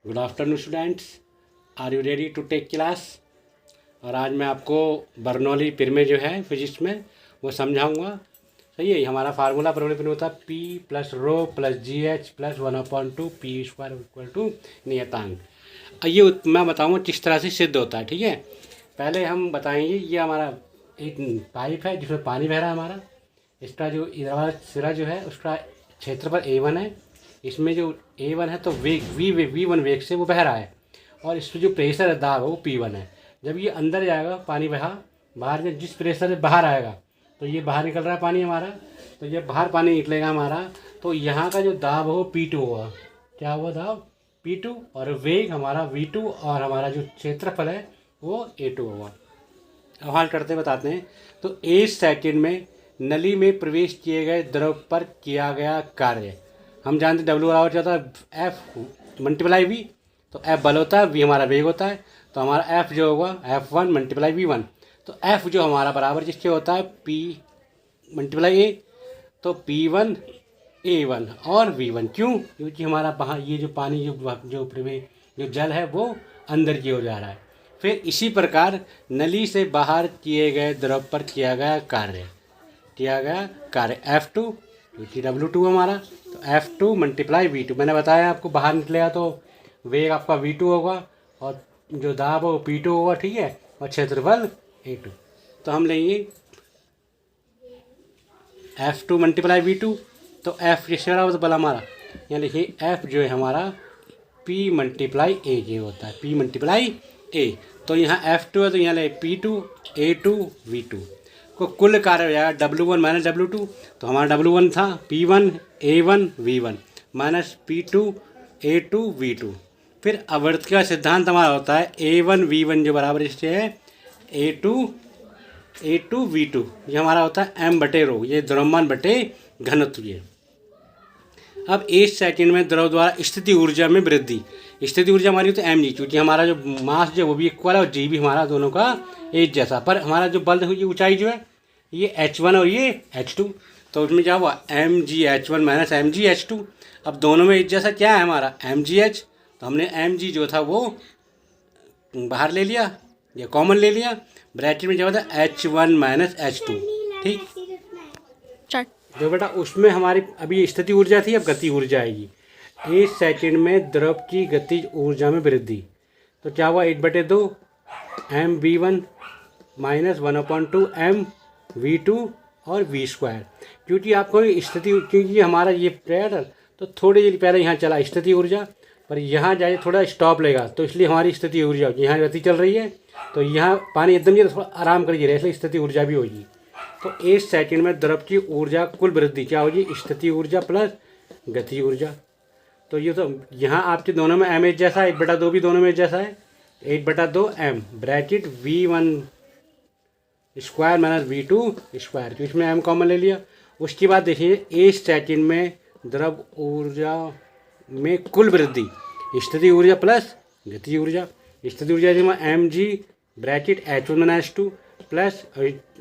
Good afternoon students, are you ready to take class. और आज मैं आपको बर्नौली पिर जो है फिजिक्स में वो समझाऊंगा। सही है। हमारा फार्मूला बर्नौली पिर में होता है P plus rho plus G H plus 1/2 P square equal to नियतांक। ये मैं बताऊंगा किस तरह से सिद्ध होता है। ठीक है, पहले हम बताएंगे। ये हमारा एक पाइप है जिसमें पानी बह रहा है हमारा। इसका जो इधर वाला सिरा जो है उसका क्षेत्रफल A1 है। इसमें जो A1 है तो वेग V1 वेग से वो बह रहा है। और इसमें जो प्रेशर है, दाब है, वो P1 है। जब ये अंदर जाएगा पानी बाहर में जिस प्रेशर से बाहर आएगा तो ये बाहर निकल रहा है पानी हमारा। तो जब बाहर पानी निकलेगा हमारा तो यहाँ का जो दाब है वो P2 होगा। क्या हुआ दाब? P2। और वेग हमारा V2 और हमारा जो क्षेत्रफल है वो A2 होगा। अब हाल करते बताते हैं। तो 1 सेकेंड में नली में प्रवेश किए गए द्रव पर किया गया कार्य हम जानते हैं। W बराबर जाता है F मल्टीप्लाई V। तो F बल होता है, V हमारा वेग होता है। तो हमारा F जो होगा F1 मल्टीप्लाई V1। तो F जो हमारा बराबर जिसके होता है P मल्टीप्लाई A। तो P1 A1 और V1। क्यों? क्योंकि हमारा बाहर ये जो पानी जो जल है वो अंदर की ओर जा रहा है। फिर इसी प्रकार नली से बाहर किए गए द्रव पर किया गया कार्य F2 क्योंकि W2 हमारा। तो F2 मल्टीप्लाई V2। मैंने बताया आपको बाहर निकलेगा तो वेग आपका V2 होगा और जो दाब है वो P2 होगा। ठीक है, और क्षेत्रफल A2। तो हम लेंगे F2 मल्टीप्लाई V2। तो F किसके बराबर होता है? बल हमारा, यहाँ लिखिए F जो है हमारा P मल्टीप्लाई A ये होता है, P मल्टीप्लाई A। तो यहाँ F2 है तो यहाँ ले P2 A2 V2 को कुल कार्य हो जाएगा W1 माइनस W2। तो हमारा W1 था P1 A1 V1 minus P2 A2 V2। फिर आवर्त का सिद्धांत हमारा होता है A1 V1 जो बराबर इससे है A2 V2। ये हमारा होता है M बटे रो, ये द्रव्यमान बटे घनत्व। ये अब 1 सेकेंड में द्रव द्वारा स्थिति ऊर्जा में वृद्धि। स्थिति ऊर्जा हमारी होती है mg, क्योंकि हमारा जो मास जो वो भी इक्वल है और जी भी हमारा दोनों का एक जैसा। पर हमारा जो बल ये ऊंचाई जो है ये h1 और ये h2। तो उसमें क्या हुआ mgh1 माइनस mgh2। अब दोनों में एक जैसा क्या है हमारा mgh। तो हमने mg जो था वो बाहर ले लिया, ये कॉमन ले लिया। ब्रैकेट में क्या होता है h1 माइनस h2। ठीक, जो बेटा उसमें हमारी अभी स्थिति ऊर्जा थी, अब गति ऊर्जा आएगी। 1 सेकेंड में द्रव की गति ऊर्जा में वृद्धि। तो क्या हुआ 1/2 mv1 माइनस 1/2 mv2 और v स्क्वायर। क्योंकि आपको स्थिति, क्योंकि हमारा ये प्रेयर तो थोड़ी देर पहले यहाँ चला स्थिति ऊर्जा, पर यहाँ जाए थोड़ा स्टॉप लेगा तो इसलिए हमारी स्थिति ऊर्जा होगी। यहाँ गति चल रही है तो यहाँ पानी एकदम ये थोड़ा आराम करिए, इसलिए स्थिति ऊर्जा भी होगी। तो 1 सेकेंड में द्रव की ऊर्जा कुल वृद्धि क्या होगी? स्थिति ऊर्जा प्लस गति ऊर्जा। तो ये तो यहाँ आपके दोनों में m एक जैसा है, 1/2 भी दोनों में एक जैसा है, 1/2 m bracket V1 square minus V2 square. तो इसमें m कॉमन ले लिया। उसके बाद देखिए 1 सेकेंड में द्रव ऊर्जा में कुल वृद्धि स्थिति ऊर्जा प्लस गति ऊर्जा। स्थिति ऊर्जा mg bracket h1 minus h2 plus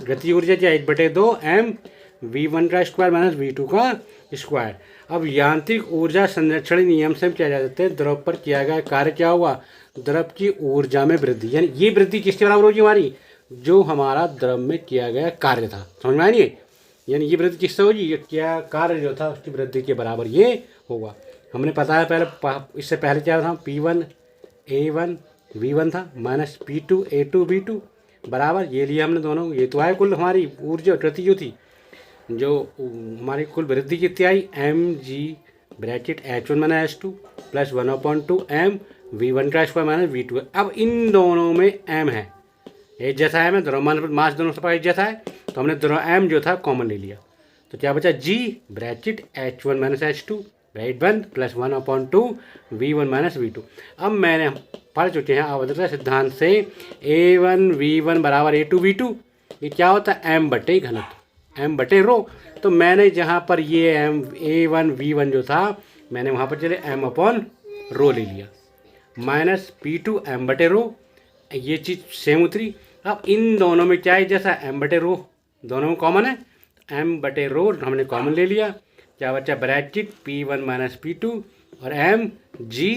गति ऊर्जा क्या 1/2 m v1 का स्क्वायर माइनस v2 का स्क्वायर। अब यांत्रिक ऊर्जा संरक्षण नियम से क्या जा सकते हैं? द्रव पर किया गया कार्य क्या हुआ? द्रव की ऊर्जा में वृद्धि। यानी ये वृद्धि किसके बराबर होगी? हमारी जो हमारा द्रव में किया गया कार्य था। समझ में आ रही है? यानी ये वृद्धि किससे होगी? ये क्या कार्य जो था उसकी वृद्धि के बराबर ये होगा। हमने पता है पहले, इससे पहले क्या था? P1 A1 V1 था माइनस P2 A2 V2 बराबर ये लिया हमने दोनों। ये तो आए कुल हमारी ऊर्जा गति जो थी, जो हमारी कुल वृद्धि कितनी आई mg bracket h1 minus h2 plus 1/2 m v1 का स्क्वायर माइनस v2। अब इन दोनों में m है, एक जैसा है, द्रव्यमान मास दोनों से एक जैसा है, तो हमने दोनों m जो था कॉमन ले लिया। तो क्या बचा g bracket h1 minus h2 bracket बंद प्लस 1/2 v1 माइनस v2। अब मैंने पढ़ चुके हैं आवर्तता सिद्धांत से A1 V1 बराबर A2 V2। ये क्या होता है? m बटे घनत्व, m बटे रो। तो मैंने जहाँ पर ये A1 V1 जो था मैंने वहाँ पर चले m अपॉन रो ले लिया माइनस P2 m बटे रो। ये चीज़ सेम उतरी। अब इन दोनों में क्या है जैसा? m बटे रो, दोनों में कॉमन है, m बटे रो हमने कॉमन ले लिया। क्या बचा? ब्रैकेट P1 माइनस P2 और m g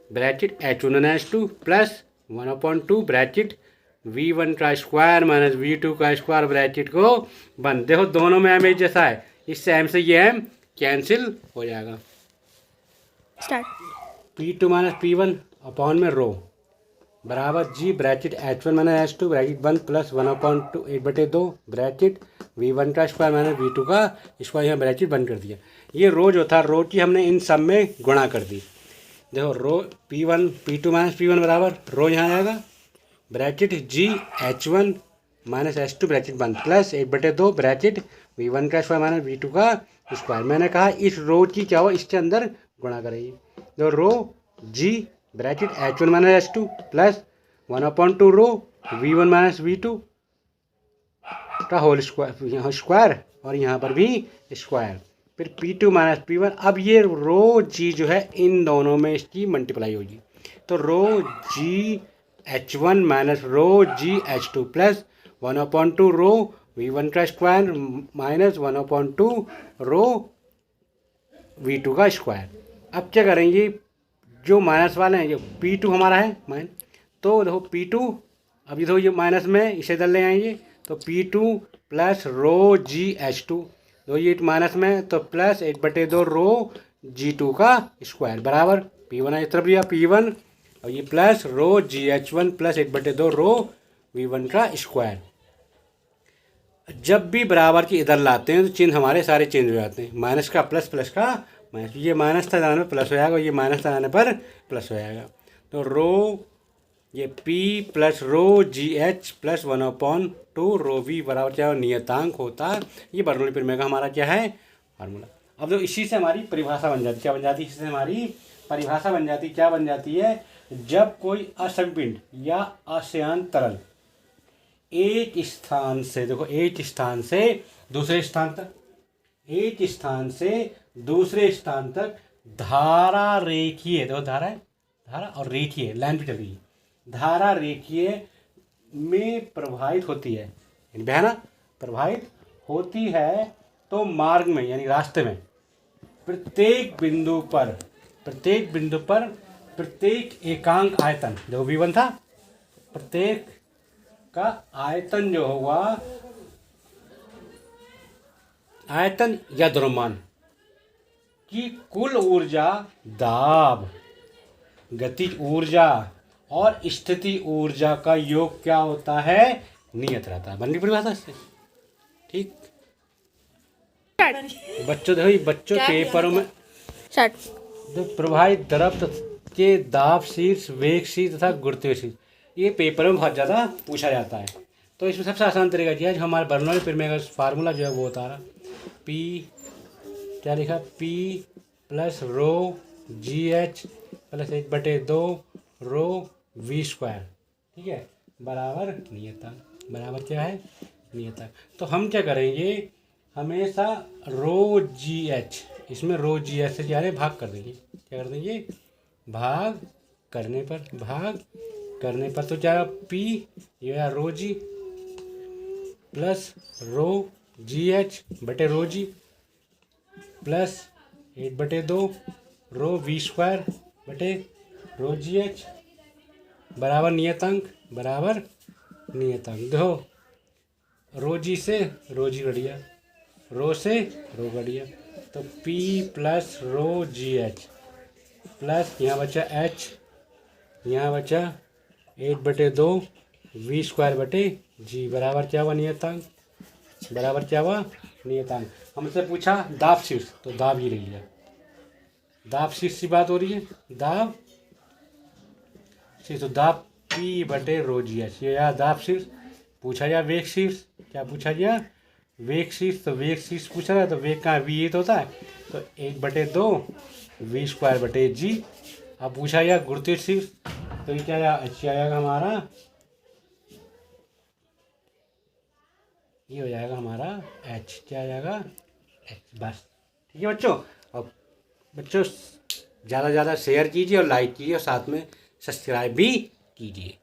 bracket H1 plus 1/2 bracket V1 का स्क्वायर माइनस V2 का स्क्वायर ब्रैकेट को बंद। देखो दोनों में एम एक जैसा है, इससे एम से ये एम कैंसिल हो जाएगा। Start. P2 minus P1 upon में रो बराबर g bracket H1 minus H2 bracket 1 plus 1/2 1/2 bracket V1 का स्क्वायर माइनस V2 का स्क्वायर, यहाँ ब्रैकेट बंद कर दिया। ये रो जो था रो की हमने इन सब में गुणा कर दी। देखो रो P1 P2 माइनस P1 बराबर रो यहाँ आएगा ब्रैकेट जी H1 माइनस H2 ब्रैकेट बंद प्लस 1/2 ब्रैकेट V1 का स्क्वायर माइनस V2 का स्क्वायर। मैंने कहा इस रो की क्या हो इसके अंदर गुणा करेंगे। तो rho g bracket H1 minus H2 plus 1/2 rho V1 minus V2 का होल स्क्वायर, यहाँ स्क्वायर और यहाँ पर भी स्क्वायर, फिर P2 माइनस P1। अब ये रो जी जो है इन दोनों में इसकी मल्टीप्लाई होगी, तो रो जी H1 माइनस रो जी H2 प्लस 1/2 रो V1 का स्क्वायर माइनस 1/2 रो V2 का स्क्वायर। अब क्या करेंगे, जो माइनस वाले हैं, जो P2 हमारा है माइन, तो देखो P2 अब ये देखो ये माइनस में इसे इधर ले आएंगे, तो P2 प्लस रो जी H2, तो ये माइनस में तो प्लस 1/2 रो G2 का स्क्वायर बराबर P1 इस तरफ लिया P1 और ये प्लस रो GH1 प्लस 1/2 रो V1 का स्क्वायर। जब भी बराबर की इधर लाते हैं तो चिन्ह हमारे सारे चेंज हो जाते हैं, माइनस का प्लस, प्लस का माइनस, ये माइनस था जाने पर प्लस हो जाएगा, ये माइनस था जाने पर प्लस हो जाएगा। तो रो ये P प्लस रो GH प्लस 1/2 रो V बराबर क्या नियतांक होता है। ये बर्नौली प्रमेय का हमारा क्या है फार्मूला। अब तो इसी से हमारी परिभाषा बन जाती, क्या बन जाती है, इससे हमारी परिभाषा बन जाती, क्या बन जाती है, जब कोई असंपिंड या अशयन तरल एक स्थान से, देखो एक स्थान से दूसरे स्थान तक, एक स्थान से दूसरे स्थान तक धारा रेखीय, देखो धारा है, धारा और रेखीय लाइन पे चल रही है, धारा रेखीय में प्रवाहित होती है, है ना, प्रवाहित होती है, तो मार्ग में यानी रास्ते में प्रत्येक बिंदु पर प्रत्येक एकांक आयतन, जो V1 था, प्रत्येक का आयतन जो होगा, आयतन या द्रव्यमान की कुल ऊर्जा, दाब, गतिज ऊर्जा और स्थिति ऊर्जा का योग क्या होता है, नियत रहता है। बन गई परिभाषा से, ठीक। बच्चों देखो बच्चों पेपरों में प्रवाहित द्रव के दाब शीर्ष, वेग शीर्ष तथा गुरुत्वीय शीर्ष, ये पेपर में बहुत ज़्यादा पूछा जाता है। तो इसमें सबसे आसान तरीका क्या है, जो हमारे बर्नौली प्रमेय का फार्मूला जो है वो बता रहा, P क्या लिखा, P प्लस रो GH प्लस 1/2 रो V स्क्वायर, ठीक है, बराबर नियतांक, बराबर क्या है नियतांक। तो हम क्या करेंगे, हमेशा रो GH, इसमें रो GH से क्या है भाग कर देंगे, क्या कर देंगे, भाग करने पर तो क्या P या रो जी प्लस रो GH बटे रो जी प्लस 1/2 रो V स्क्वायर बटे रो GH बराबर नियतांक, बराबर नियतांक। देखो रो जी से रो जी कटिया, रो से रो कटिया, तो P प्लस रो GH प्लस यहाँ बचा H, यहाँ बचा 1/2 V स्क्वायर बटे G बराबर क्या हुआ नियतांक, बराबर क्या हुआ नियतांक। हमसे पूछा दाब शीर्ष, तो दाब ये ले लिया, दाब शीर्ष की बात हो रही है, दाब शीर्ष, तो दाब P बटे रो GH, ये यार दाब शीर्ष। पूछा गया वेग शीर्ष, क्या पूछा गया वेग शीर्ष, तो वेग शीर्ष पूछा गया, तो वेग का V तो होता है, तो 1/2 V स्क्वायर बटे G। अब पूछा गया गुरुत्वीय शीर्ष, तो ये क्या आएगा हमारा, ये हो जाएगा हमारा H, क्या आ जाएगा H, बस ठीक है बच्चों। और बच्चों ज़्यादा से ज़्यादा शेयर कीजिए और लाइक कीजिए और साथ में सब्सक्राइब भी कीजिए।